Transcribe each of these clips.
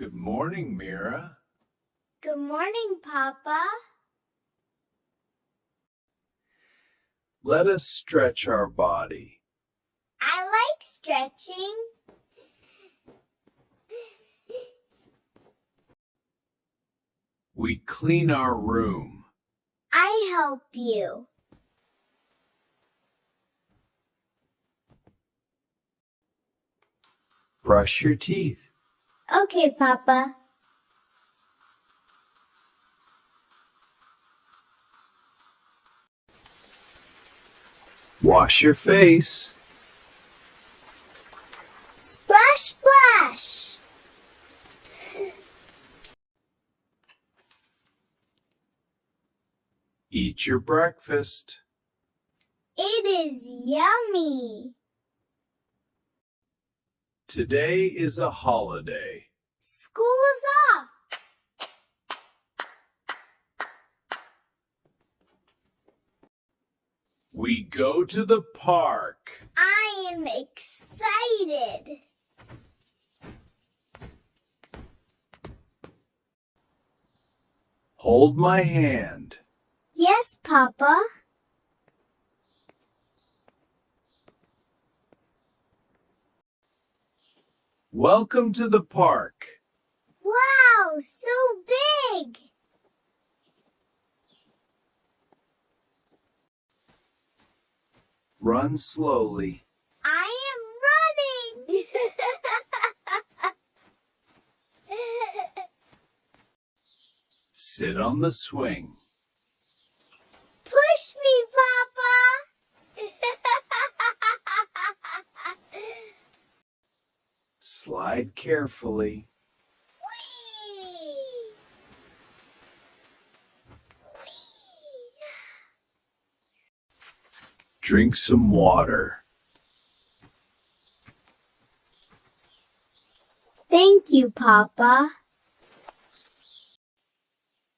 Good morning, Mirha. Good morning, Papa. Let us stretch our body. I like stretching. We clean our room. I help you. Brush your teeth. Okay, Papa. Wash your face. Splash, splash. Eat your breakfast. It is yummy. Today is a holiday. School is off. We go to the park. I am excited. Hold my hand. Yes, Papa. Welcome to the park. Wow, so big. Run slowly. I am running. Sit on the swing. Push me, Papa. Slide carefully. Whee! Drink some water. Thank you, Papa.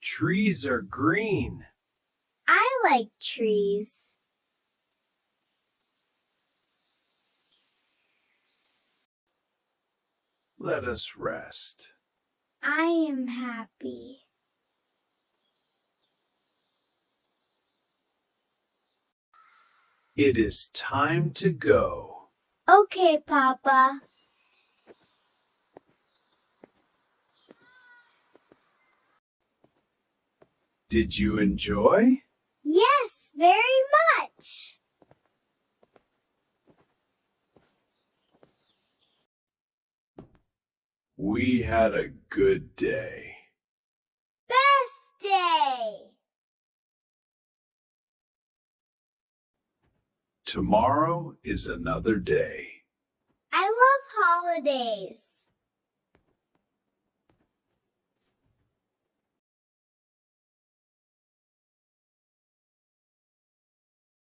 Trees are green. I like trees. Let us rest. I am happy. It is time to go. Okay, Papa. Did you enjoy? Yes, very much. We had a good day. Best day. Tomorrow is another day. I love holidays.